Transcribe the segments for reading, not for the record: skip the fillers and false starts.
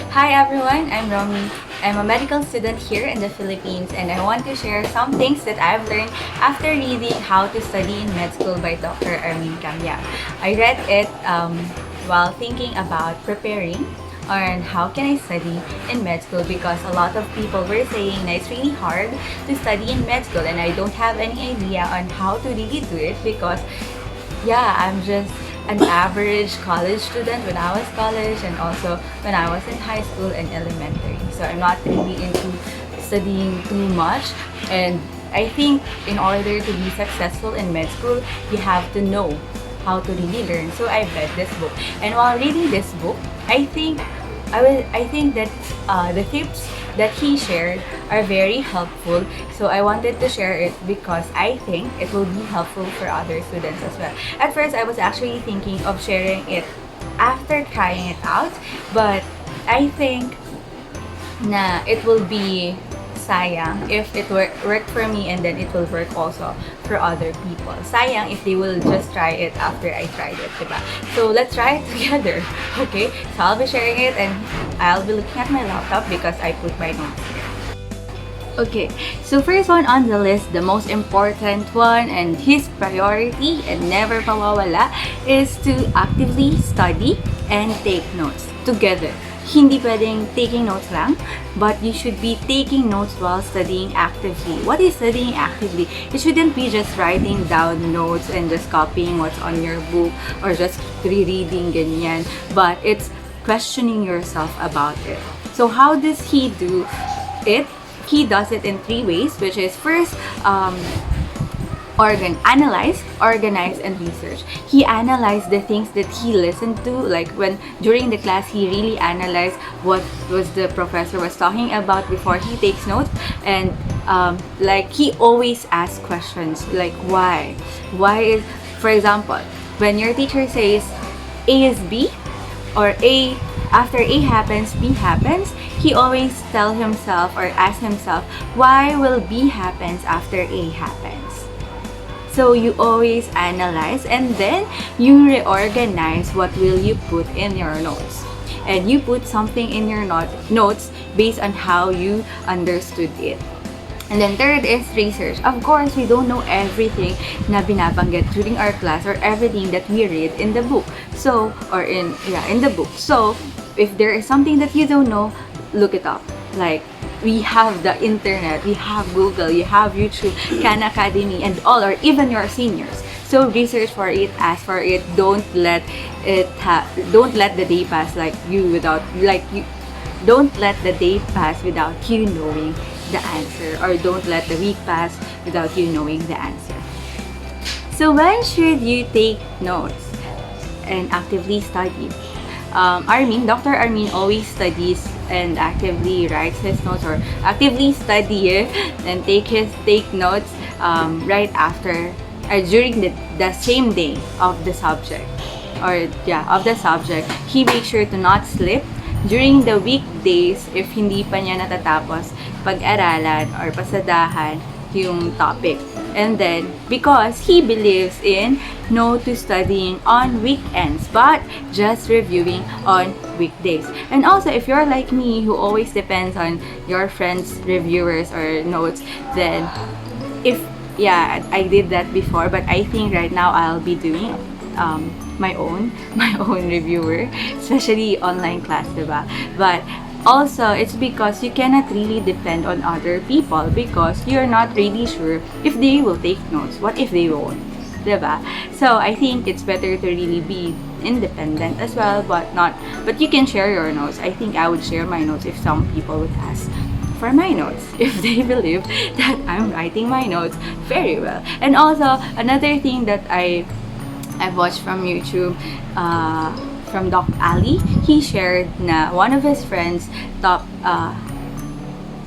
Hi everyone, I'm Romy. I'm a medical student here in the Philippines and I want to share some things that I've learned after reading How to Study in Med School by Dr. Armin Kamyab. I read it while thinking about preparing on how can I study in med school because a lot of people were saying that it's really hard to study in med school and I don't have any idea on how to really do it because I'm just an average college student when I was college and also when I was in high school and elementary. So I'm not really into studying too much, and I think in order to be successful in med school, you have to know how to really learn. So I read this book, and while reading this book, I think that the tips that he shared are very helpful. So I wanted to share it because I think it will be helpful for other students as well. At first, I was actually thinking of sharing it after trying it out, but I think na it will be sayang if it worked for me and then it will work also for other people. Sayang if they will just try it after I tried it, diba? So let's try it together, okay? So I'll be sharing it and I'll be looking at my laptop because I put my notes here. Okay, so first one on the list, the most important one and his priority and never mawawala is to actively study and take notes together. Hindi pwedeng taking notes lang, but you should be taking notes while studying actively. What is studying actively? It shouldn't be just writing down notes and just copying what's on your book or just rereading ganyan, but it's questioning yourself about it. So how does he do it? He does it in 3 ways, which is first, analyze, organize, and research. He analyzed the things that he listened to, like when during the class he really analyzed what was the professor was talking about before he takes notes, and like he always asks questions like why is, for example, when your teacher says A is B or A after A happens, B happens, he always tell himself or ask himself, why will B happens after A happens? So you always analyze and then you reorganize what will you put in your notes. And you put something in your notes based on how you understood it. And then third is research. Of course, we don't know everything na binabanggit during our class or everything that we read in the book. So, or in the book. So, if there is something that you don't know, look it up. Like, we have the internet, we have Google, you have YouTube, Khan Academy, and all, or even your seniors. So research for it, ask for it. Don't let the day pass don't let the day pass without you knowing the answer, or don't let the week pass without you knowing the answer. So when should you take notes and actively study? Dr. Armin always studies and actively writes his notes, or actively study and take notes right after during the same day of the subject, he makes sure to not slip during the weekdays if hindi pa niya natatapos pag-aralan or pasadahan yung topic. And then, because he believes in no to studying on weekends, but just reviewing on weekdays. And also, if you're like me, who always depends on your friends' reviewers or notes, then I did that before, but I think right now I'll be doing my own reviewer, especially online class, diba? But also, it's because you cannot really depend on other people because you're not really sure if they will take notes. What if they won't? Diba? So I think it's better to really be independent as well, but you can share your notes. I think I would share my notes if some people would ask for my notes, if they believe that I'm writing my notes very well. And also, another thing that I've watched from YouTube, from Doc Ali, he shared na one of his friends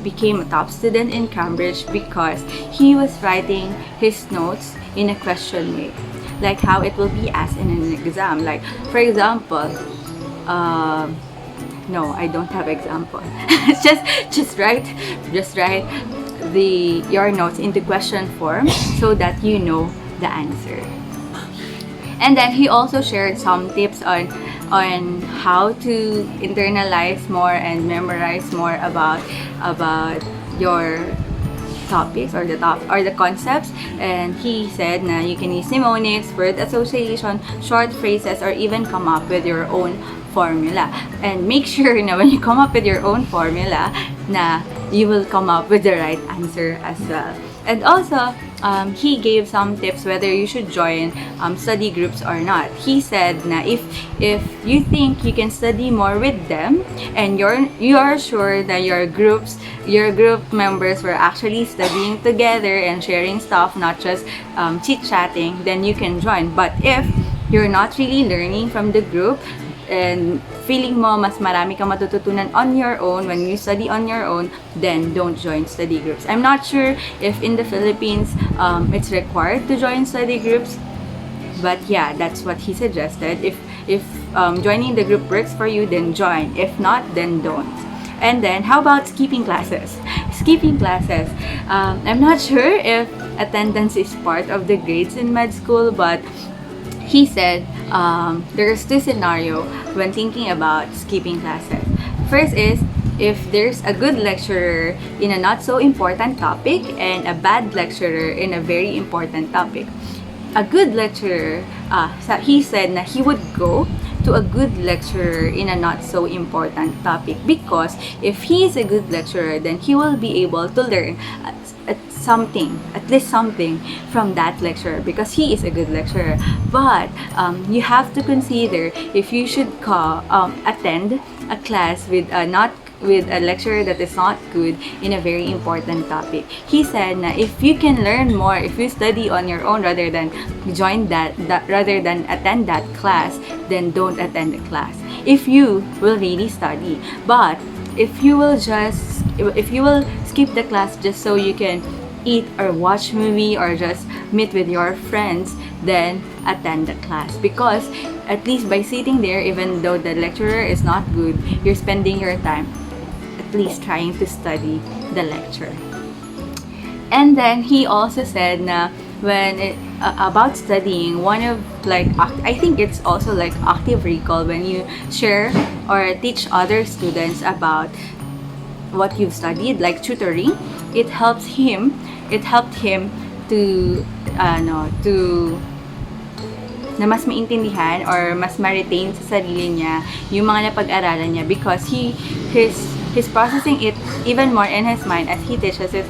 became a top student in Cambridge because he was writing his notes in a question way, like how it will be asked in an exam. Like, for example, no, I don't have example. just write your notes into question form so that you know the answer. And then he also shared some tips on how to internalize more and memorize more about your topics or the concepts. And he said na you can use mnemonics, word association, short phrases, or even come up with your own formula. And make sure na when you come up with your own formula na you will come up with the right answer as well. And also, he gave some tips whether you should join study groups or not. He said na if you think you can study more with them and you are sure that your group members were actually studying together and sharing stuff, not just chit-chatting, then you can join. But if you're not really learning from the group and feeling mo mas marami kang matututunan on your own when you study on your own, then don't join study groups. I'm not sure if in the Philippines it's required to join study groups, but yeah, that's what he suggested. If joining the group works for you, then join. If not, then don't. And then, how about skipping classes? Skipping classes. I'm not sure if attendance is part of the grades in med school, but he said there's two scenario when thinking about skipping classes. First is if there's a good lecturer in a not so important topic and a bad lecturer in a very important topic. A good lecturer, he said na he would go to a good lecturer in a not so important topic, because if he is a good lecturer, then he will be able to learn at least something from that lecturer, because he is a good lecturer. But you have to consider if you should attend a class with a lecturer that is not good in a very important topic. He said na if you can learn more, if you study on your own rather than rather than attend that class, then don't attend the class. If you will really study, but if you will skip the class just so you can eat or watch movie or just meet with your friends, then attend the class, because at least by sitting there, even though the lecturer is not good, you're spending your time at least trying to study the lecture. And then he also said na about studying, one of I think it's also like active recall, when you share or teach other students about what you've studied, like tutoring, it helped him to na mas maintindihan or mas ma-retain sa sarili niya yung mga napag-aralan niya, because he's processing it even more in his mind as he teaches it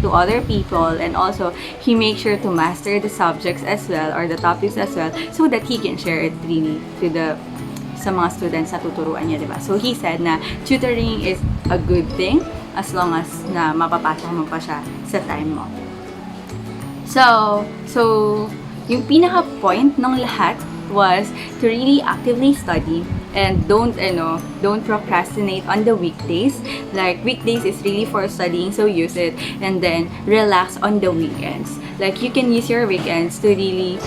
to other people, and also he makes sure to master the subjects as well or the topics as well, so that he can share it really sa mga students na tuturuan niya, diba? So he said na tutoring is a good thing as long as na mapapasok mo pa siya sa time mo. So yung pinaka-point ng lahat was to really actively study and don't procrastinate on the weekdays. Like, weekdays is really for studying, so use it, and then relax on the weekends. Like, you can use your weekends to really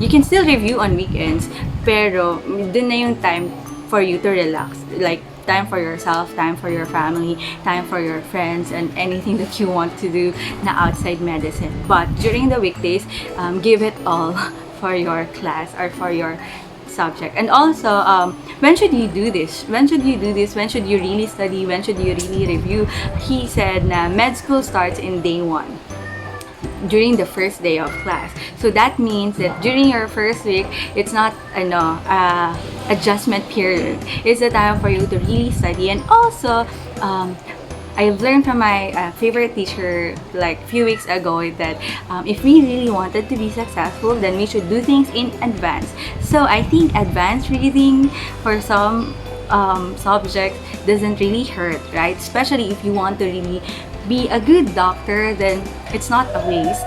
you can still review on weekends, pero dun na yung time for you to relax, like time for yourself, time for your family, time for your friends, and anything that you want to do na outside medicine. But during the weekdays, give it all for your class or for your subject. And also, when should you do this? When should you do this? When should you really study? When should you really review? He said na med school starts in day 1. During the first day of class. So that means that during your first week, it's not adjustment period. It's the time for you to really study. And also, I've learned from my favorite teacher like few weeks ago that if we really wanted to be successful, then we should do things in advance. So I think advanced reading for some subjects doesn't really hurt, right? Especially if you want to really be a good doctor, then it's not a waste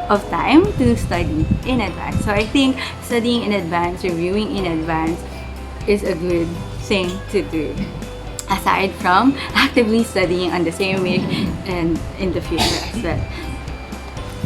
of time to study in advance. So I think studying in advance, reviewing in advance is a good thing to do, aside from actively studying on the same week and in the future as well.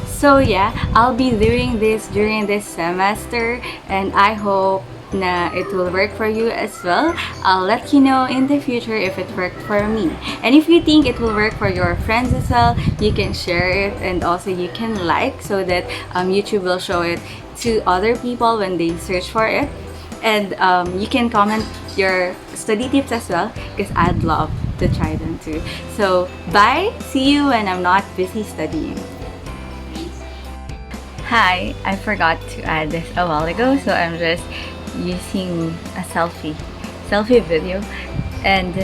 So yeah, I'll be doing this during this semester, and I hope na it will work for you as well, I'll let you know in the future if it worked for me. And if you think it will work for your friends as well, you can share it, and also you can like, so that YouTube will show it to other people when they search for it. And you can comment your study tips as well, because I'd love to try them too. So bye, see you when I'm not busy studying. Hi, I forgot to add this a while ago, so I'm just using a selfie video. And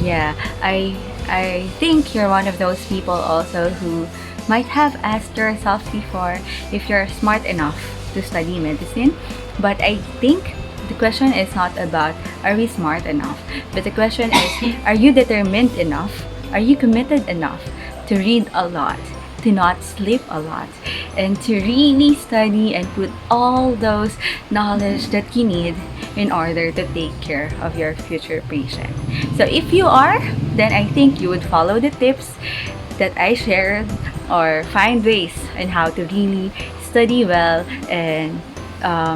yeah, I think you're one of those people also who might have asked yourself before if you're smart enough to study medicine. But I think the question is not about are we smart enough, but the question is, are you determined enough? Are you committed enough to read a lot, to not sleep a lot, and to really study and put all those knowledge that you need in order to take care of your future patient? So if you are, then I think you would follow the tips that I shared, or find ways on how to really study well and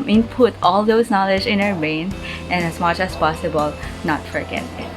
input all those knowledge in our brain, and as much as possible not forget it.